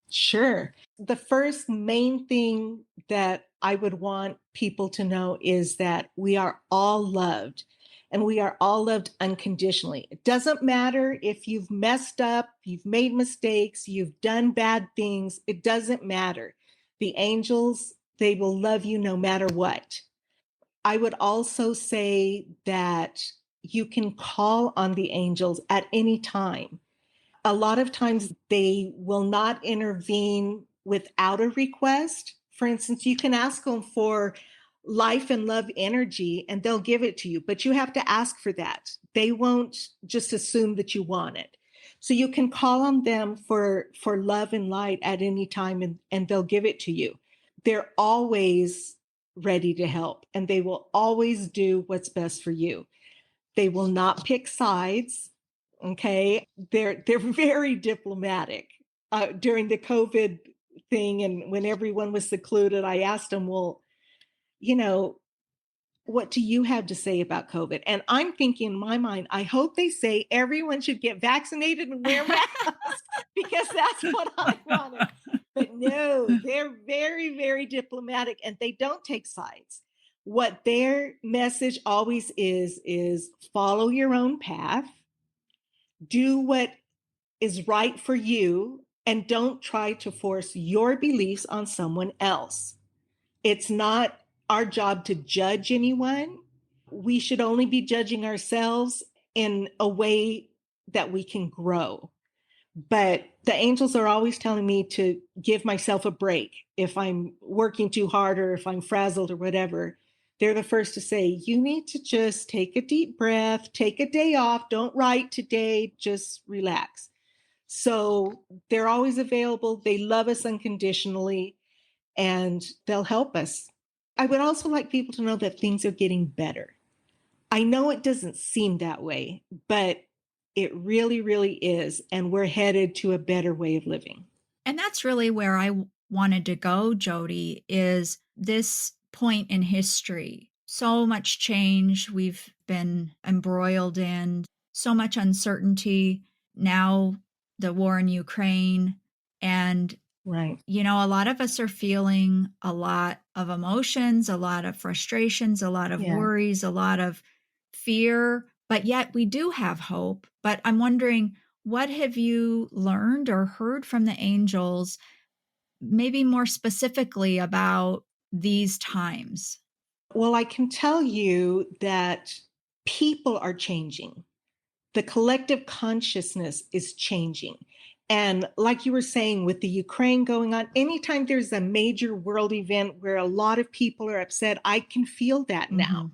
Sure. The first main thing that I would want people to know is that we are all loved and we are all loved unconditionally. It doesn't matter if you've messed up, you've made mistakes, you've done bad things, it doesn't matter. The angels, they will love you no matter what. I would also say that you can call on the angels at any time. A lot of times they will not intervene without a request. For instance, you can ask them for life and love energy and they'll give it to you, but you have to ask for that. They won't just assume that you want it. So you can call on them for love and light at any time and they'll give it to you. They're always ready to help and they will always do what's best for you. They will not pick sides. Okay, they're very diplomatic. During the COVID thing, and when everyone was secluded, I asked them, "Well, you know, what do you have to say about COVID?" And I'm thinking in my mind, I hope they say everyone should get vaccinated and wear masks because that's what I wanted. But no, they're very, very diplomatic, and they don't take sides. What their message always is follow your own path, do what is right for you, and don't try to force your beliefs on someone else. It's not our job to judge anyone. We should only be judging ourselves in a way that we can grow. But the angels are always telling me to give myself a break if I'm working too hard or if I'm frazzled or whatever. They're the first to say, you need to just take a deep breath, take a day off, don't write today, just relax. So they're always available. They love us unconditionally and they'll help us. I would also like people to know that things are getting better. I know it doesn't seem that way, but it really, really is. And we're headed to a better way of living. And that's really where wanted to go, Jodie, is this point in history. So much change we've been embroiled in, so much uncertainty. Now, the war in Ukraine. And, Right. a lot of us are feeling a lot of emotions, a lot of frustrations, a lot of Yeah. worries, a lot of fear, but yet we do have hope. But I'm wondering, what have you learned or heard from the angels, maybe more specifically about these times? Well, I can tell you that people are changing. The collective consciousness is changing. And like you were saying, with the Ukraine going on, anytime there's a major world event where a lot of people are upset, I can feel that now.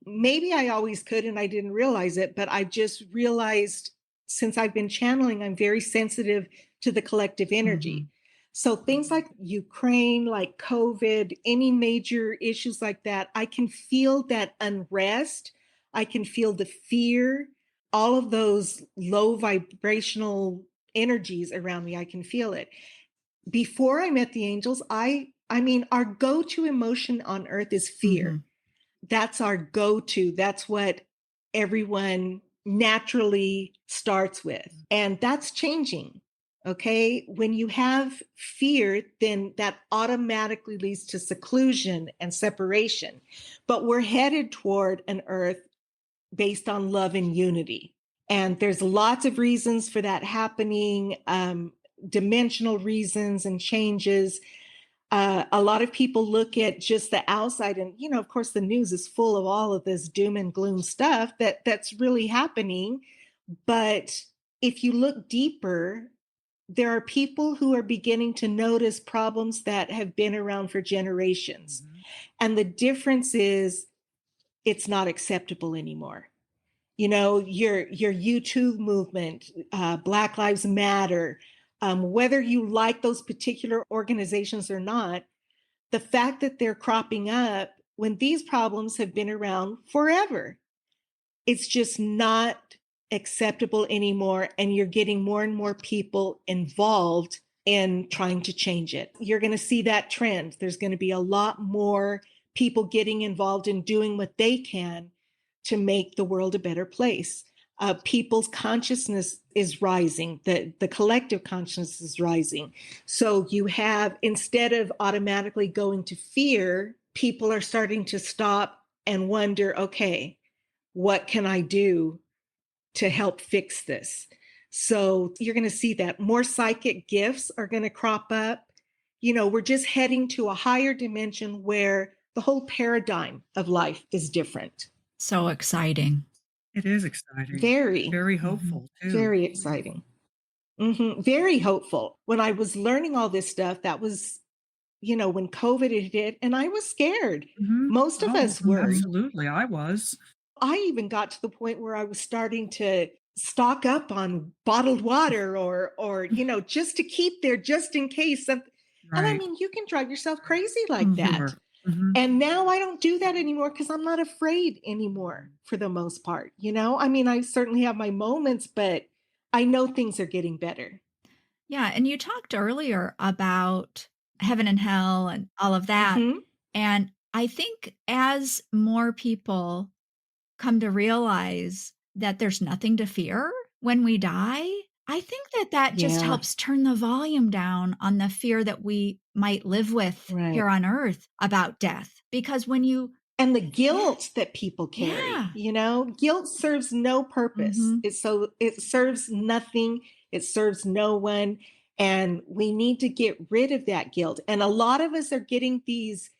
Maybe I always could and I didn't realize it, but I just realized since I've been channeling, I'm very sensitive to the collective energy. So things like Ukraine, like COVID, any major issues like that, I can feel that unrest. I can feel the fear, all of those low vibrational energies around me. I can feel it. Before I met the angels, I mean, our go-to emotion on earth is fear. That's our go-to. That's what everyone naturally starts with. And that's changing. Okay. When you have fear, then that automatically leads to seclusion and separation. But we're headed toward an earth based on love and unity. And there's lots of reasons for that happening, dimensional reasons and changes. A lot of people look at just the outside and, of course, the news is full of all of this doom and gloom stuff that's really happening. But if you look deeper, there are people who are beginning to notice problems that have been around for generations. And the difference is it's not acceptable anymore. Your YouTube movement, Black Lives Matter, whether you like those particular organizations or not, the fact that they're cropping up when these problems have been around forever, it's just not acceptable anymore. And you're getting more and more people involved in trying to change it. You're going to see that trend. There's going to be a lot more people getting involved in doing what they can to make the world a better place. People's consciousness is rising, the collective consciousness is rising. So you have, instead of automatically going to fear, people are starting to stop and wonder, okay, what can I do to help fix this? So you're going to see that more psychic gifts are going to crop up. We're just heading to a higher dimension where the whole paradigm of life is different. So exciting. It is exciting. Very, Very hopeful, too. very exciting. Very hopeful. When I was learning all this stuff, that was, when COVID had hit, and I was scared. Most of us were. Absolutely, I was. I even got to the point where I was starting to stock up on bottled water or just to keep there just in case something. And I Right. mean, you can drive yourself crazy like that. Sure. And now I don't do that anymore because I'm not afraid anymore for the most part. I mean, I certainly have my moments, but I know things are getting better. Yeah, and you talked earlier about heaven and hell and all of that. Mhm. And I think as more people come to realize that there's nothing to fear when we die, I think that just Yeah. helps turn the volume down on the fear that we might live with Right. here on earth about death. Because when you And the guilt that people carry, Yeah. guilt serves no purpose. Mhm. It serves nothing. It serves no one. And we need to get rid of that guilt. And a lot of us are getting these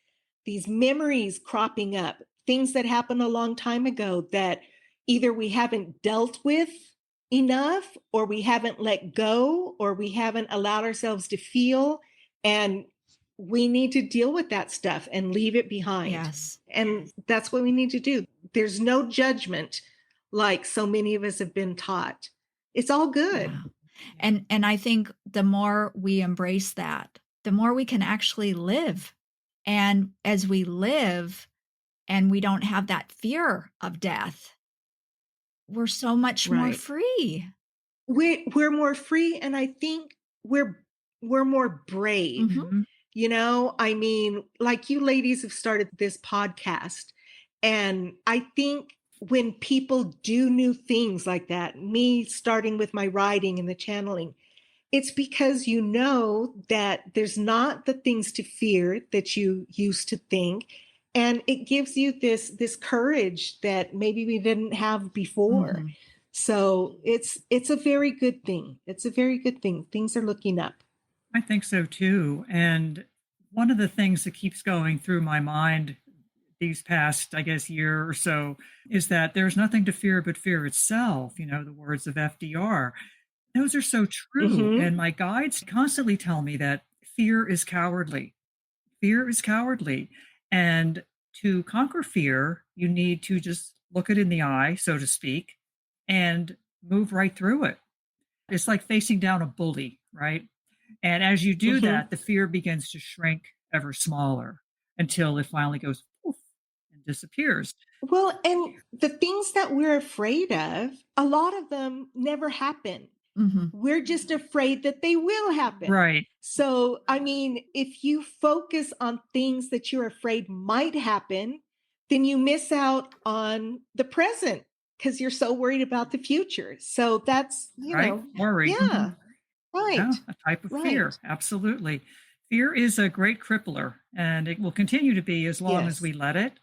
memories cropping up, things that happened a long time ago that either we haven't dealt with enough, or we haven't let go, or we haven't allowed ourselves to feel. And we need to deal with that stuff and leave it behind. Yes. And that's what we need to do. There's no judgment like so many of us have been taught. It's all good. Yeah. And I think the more we embrace that, the more we can actually live. And as we live and we don't have that fear of death, we're so much more Right. free. We're more free, and I think we're more brave. Mhm. I mean, like you ladies have started this podcast, and I think when people do new things like that, me starting with my writing and the channeling, it's because that there's not the things to fear that you used to think, and it gives you this courage that maybe we didn't have before. Mhm. So it's a very good thing. It's a very good thing. Things are looking up. I think so too. And one of the things that keeps going through my mind these past, I guess, year or so is that there's nothing to fear but fear itself. The words of FDR. Those are so true. Mhm. And my guides constantly tell me that fear is cowardly. Fear is cowardly. And to conquer fear, you need to just look it in the eye, so to speak, and move right through it. It's like facing down a bully, right? And as you do Mhm. that, the fear begins to shrink ever smaller until it finally goes poof and disappears. Well, and the things that we're afraid of, a lot of them never happen. Mhm. We're just afraid that they will happen. Right. So, I mean, if you focus on things that you're afraid might happen, then you miss out on the present because you're so worried about the future. So that's, Right. Worry. yeah, Yeah, right, a type of right. fear. Absolutely. Fear is a great crippler, and it will continue to be as long as Yes. we let it.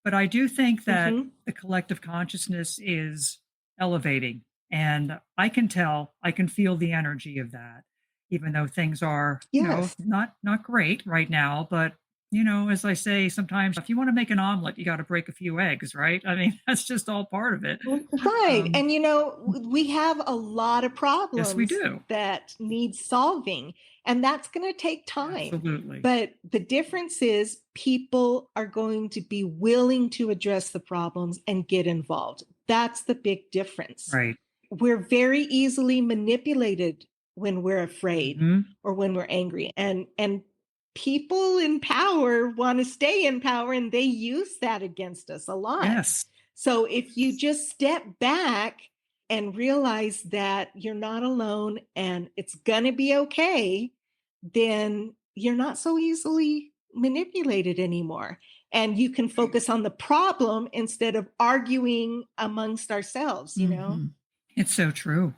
But I do think that Mhm. the collective consciousness is elevating. And I can tell, I can feel the energy of that, even though things are, Yes. not great right now. But, as I say, sometimes if you want to make an omelet, you got to break a few eggs, right? I mean, that's just all part of it. Right. Um, And we have a lot of yes, we problems do. that need solving, and that's going to take time. Absolutely. But the difference is people are going to be willing to address the problems and get involved. That's the big difference. Right. We're very easily manipulated when we're afraid Mhm. or when we're angry. And people in power want to stay in power, and they use that against us a lot. Yes. So if you just step back and realize that you're not alone and it's going to be okay, then you're not so easily manipulated anymore. and you can focus on the problem instead of arguing amongst ourselves, you know? Mhm. It's so true.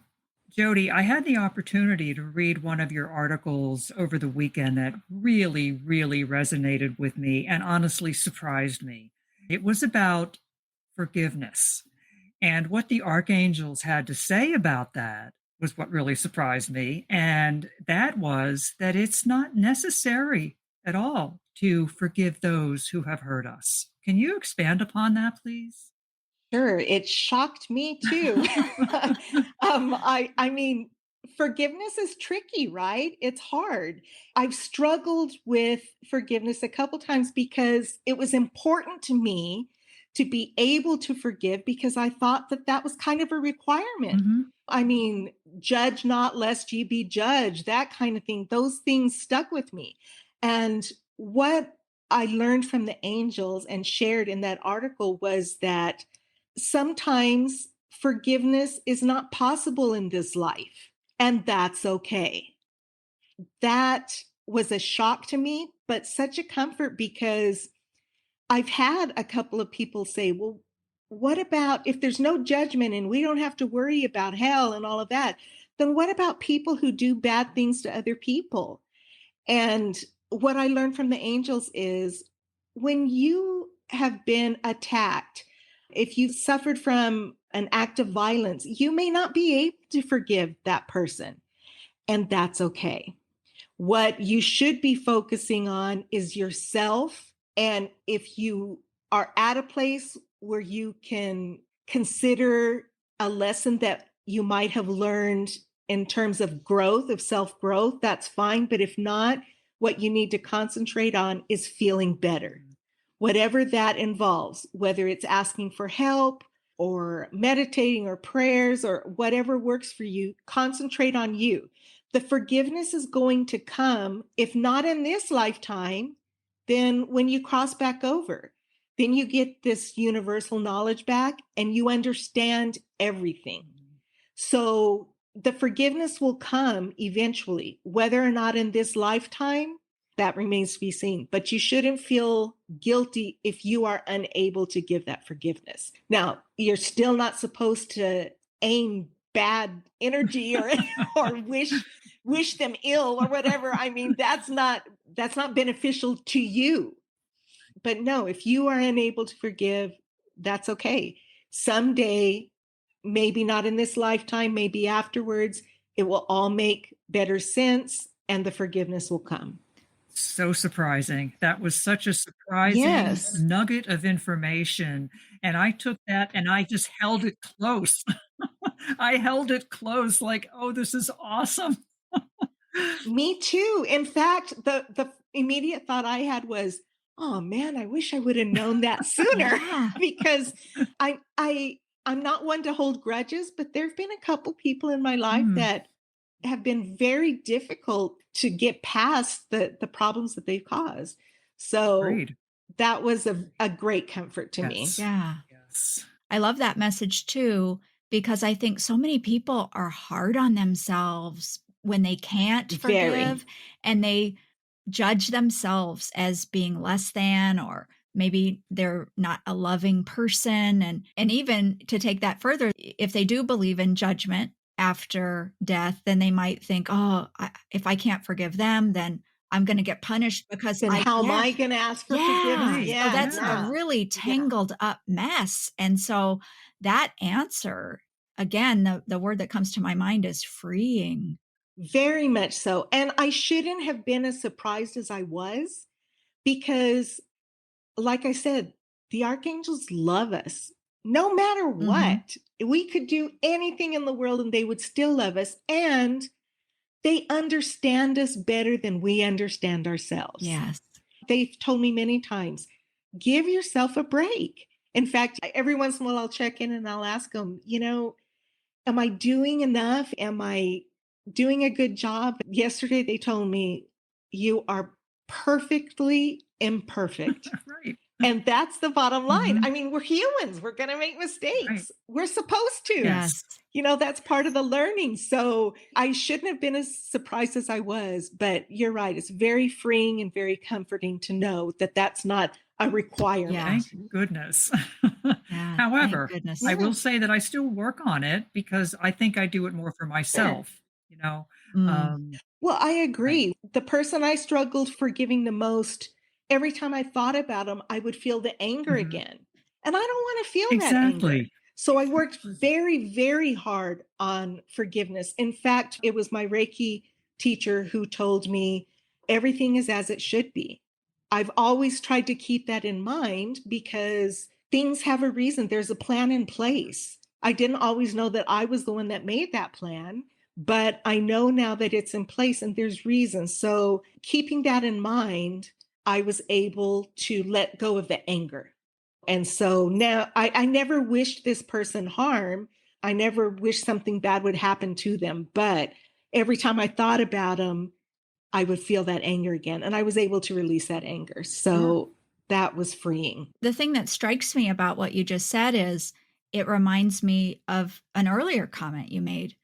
Jody, I had the opportunity to read one of your articles over the weekend that really, really resonated with me and honestly surprised me. It was about forgiveness. And what the archangels had to say about that was what really surprised me. And that was that it's not necessary at all to forgive those who have hurt us. Can you expand upon that, please? Sure, it shocked me too. I mean, forgiveness is tricky, right? It's hard. I've struggled with forgiveness a couple times because it was important to me to be able to forgive because I thought that that was kind of a requirement. Mhm. I mean, judge not lest ye be judged, that kind of thing. Those things stuck with me. And what I learned from the angels and shared in that article was that sometimes forgiveness is not possible in this life, and that's okay. That was a shock to me, but such a comfort because I've had a couple of people say, well, what about if there's no judgment and we don't have to worry about hell and all of that? Then what about people who do bad things to other people? And what I learned from the angels is when you have been attacked, if you've suffered from an act of violence, you may not be able to forgive that person, and that's okay. What you should be focusing on is yourself. And if you are at a place where you can consider a lesson that you might have learned in terms of growth, of self growth, that's fine. But if not, what you need to concentrate on is feeling better, whatever that involves, whether it's asking for help or meditating or prayers or whatever works for you, concentrate on you. The forgiveness is going to come, if not in this lifetime, then when you cross back over, then you get this universal knowledge back and you understand everything. So the forgiveness will come eventually, whether or not in this lifetime, that remains to be seen. But you shouldn't feel guilty if you are unable to give that forgiveness. Now, you're still not supposed to aim bad energy or or wish them ill or whatever. I mean, that's not beneficial to you. But no, if you are unable to forgive, that's okay. Someday, maybe not in this lifetime, maybe afterwards, it will all make better sense and the forgiveness will come. So surprising. That was such a surprising Yes. nugget of information, and I took that and I just held it close. I held it close like, "Oh, this is awesome." Me too. In fact, the immediate thought I had was, "Oh man, I wish I would have known that sooner." Yeah. Because I'm not one to hold grudges, but there've been a couple people in my life Mm, that have been very difficult to get past the problems that they've caused. So agreed. that was a great comfort to me. Yes. Yeah. Yes. I love that message too, because I think so many people are hard on themselves when they can't Very. forgive and they judge themselves as being less than, or maybe they're not a loving person. And even to take that further, if they do believe in judgment after death, then they might think, oh, if I can't forgive them, then I'm going to get punished because Then how am yeah, I going to ask for forgiveness? yeah. Right. So Yeah, that's a Yeah. no. really Yeah. tangled up mess. And so that answer, again, the word that comes to my mind is freeing. Very much so. And I shouldn't have been as surprised as I was because, like I said, the archangels love us no matter Mhm. what. We could do anything in the world and they would still love us. And they understand us better than we understand ourselves. Yes. They've told me many times, give yourself a break. In fact, every once in a while I'll check in and I'll ask them, am I doing enough? Am I doing a good job? Yesterday, they told me, you are perfectly imperfect. Right. And that's the bottom line. Mhm. I mean, we're humans, we're going to make Right. mistakes. We're supposed to. Yes. Yes. That's part of the learning. So I shouldn't have been as surprised as I was, but you're right. It's very freeing and very comforting to know that that's not a Yeah. requirement. Thank goodness. Yeah. Thank However, goodness. I will Yes. say that I still work on it because I think I do it more for Sure. myself, you know? Mm. Um, Well, I right. agree. The person I struggled forgiving the most, every time I thought about them, I would feel the anger Mhm. again. And I don't want to feel that anger. Exactly. So I worked very, very hard on forgiveness. In fact, it was my Reiki teacher who told me everything is as it should be. I've always tried to keep that in mind because things have a reason. There's a plan in place. I didn't always know that I was the one that made that plan, but I know now that it's in place and there's reasons. So keeping that in mind, I was able to let go of the anger. And so now I never wished this person harm. I never wished something bad would happen to them. But every time I thought about them, I would feel that anger again. And I was able to release that anger. Sure. So that was freeing. The thing that strikes me about what you just said is it reminds me of an earlier comment you made.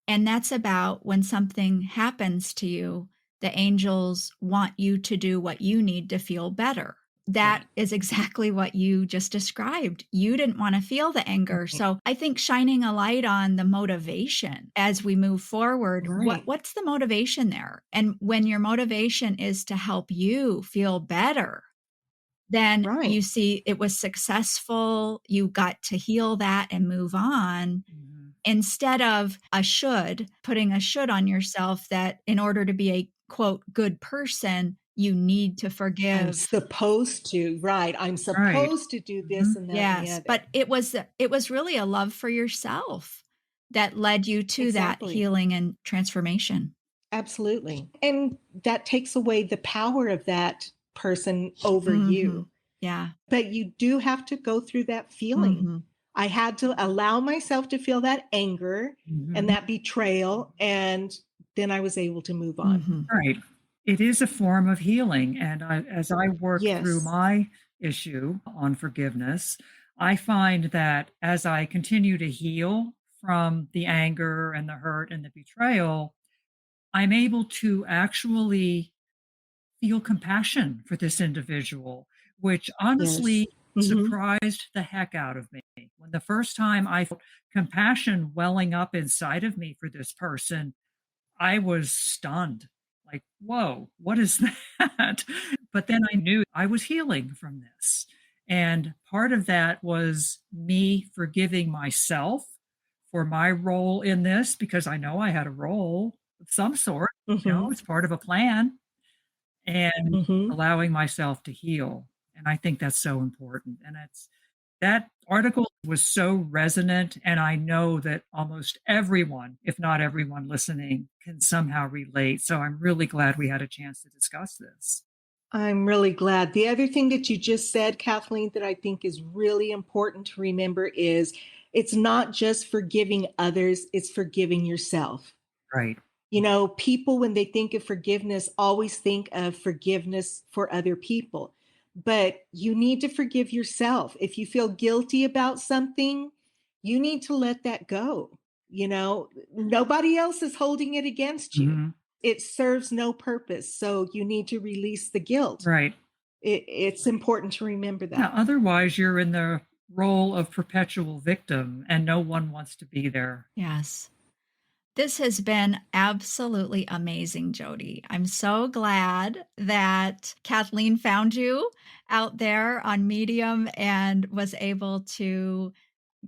And that's about when something happens to you, the angels want you to do what you need to feel better. That Right. is exactly what you just described. You didn't want to feel the anger. Right. So I think shining a light on the motivation as we move forward, Right. what's the motivation there? And when your motivation is to help you feel better, then Right. you see it was successful, you got to heal that and move on, Mhm. instead of a should, putting a should on yourself that in order to be a quote good person, you need to I'm forgive. supposed to, right. I'm Right. supposed to do this Mhm. and that and the Yes, other. but it was really a love for yourself that led you to that Exactly. healing and transformation. Absolutely. And that takes away the power of that person over Mhm. you. Yeah. But you do have to go through that feeling. Mhm. I had to allow myself to feel that anger and Mhm. that betrayal. And then I was able to move on. Mhm. Right. It is a form of healing, and as I work through Yes. my issue on forgiveness, I find that as I continue to heal from the anger and the hurt and the betrayal, I'm able to actually feel compassion for this individual, which Yes. honestly Hmm. surprised the heck out of me. When the first time I felt compassion welling up inside of me for this person, I was stunned. Like, whoa, what is that? But then I knew I was healing from this. And part of that was me forgiving myself for my role in this because I know I had a role of some sort, Hmm. it's part of a plan, and Hmm. allowing myself to heal. And I think that's so important. And that article was so resonant, and I know that almost everyone, if not everyone listening, can somehow relate. So I'm really glad we had a chance to discuss this. I'm really glad. The other thing that you just said, Kathleen, that I think is really important to remember is it's not just forgiving others, it's forgiving yourself. Right. You know, people, when they think of forgiveness, always think of forgiveness for other people. But you need to forgive yourself. If you feel guilty about something, you need to let that go. You know, nobody else is holding it against you. Mhm. It serves no purpose. So you need to release the guilt. Right. It's important to remember Yeah. that. Otherwise, you're in the role of perpetual victim, and no one wants to be there. Yes. This has been absolutely amazing, Jodie. I'm so glad that Kathleen found you out there on Medium and was able to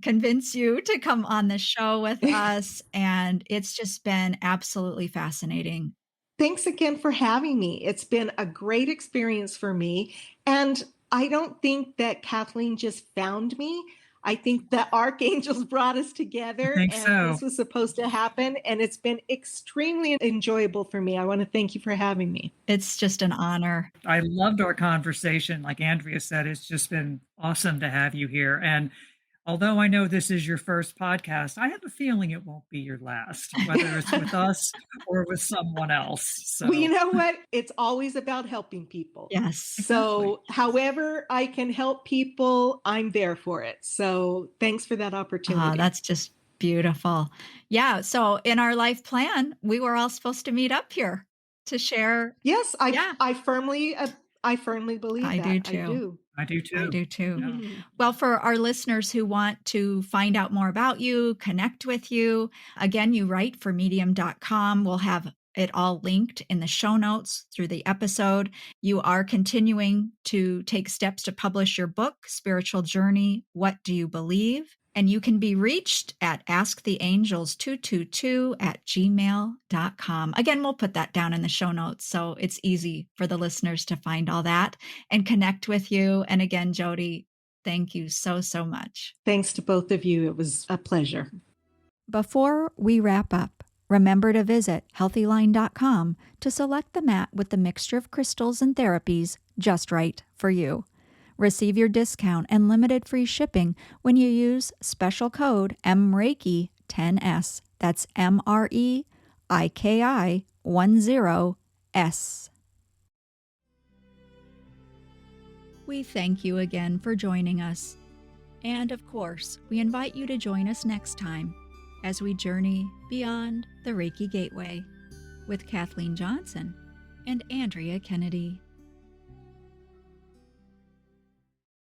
convince you to come on the show with us. And it's just been absolutely fascinating. Thanks again for having me. It's been a great experience for me. And I don't think that Kathleen just found me. I think the archangels brought us I together think and so. this was supposed to happen. And it's been extremely enjoyable for me. I want to thank you for having me. It's just an honor. I loved our conversation. Like Andrea said, it's just been awesome to have you here. And although I know this is your first podcast, I have a feeling it won't be your last, whether it's with us or with someone else. Well, you So, know what? It's always about helping people. Yes. exactly. So, however I can help people, I'm there for it. So, thanks for that Ah, opportunity. that's just beautiful. Yeah. So in our life plan, we were all supposed to meet up here to share. Yes, I Yeah. I firmly I firmly believe I do that. I too. do. I do I too. do too. Yeah. Well, for our listeners who want to find out more about you, connect with you, again, you write for medium.com. We'll have it all linked in the show notes through the episode. You are continuing to take steps to publish your book, Spiritual Journey, What Do You Believe? And you can be reached at asktheangels222@gmail.com. Again, we'll put that down in the show notes so it's easy for the listeners to find all that and connect with you. And again, Jodie, thank you so, so much. Thanks to both of you. It was a pleasure. Before we wrap up, remember to visit healthyline.com to select the mat with the mixture of crystals and therapies just right for you. Receive your discount and limited free shipping when you use special code MREIKI10S. That's MREIKI10S. We thank you again for joining us. And of course, we invite you to join us next time as we journey beyond the Reiki Gateway with Kathleen Johnson and Andrea Kennedy.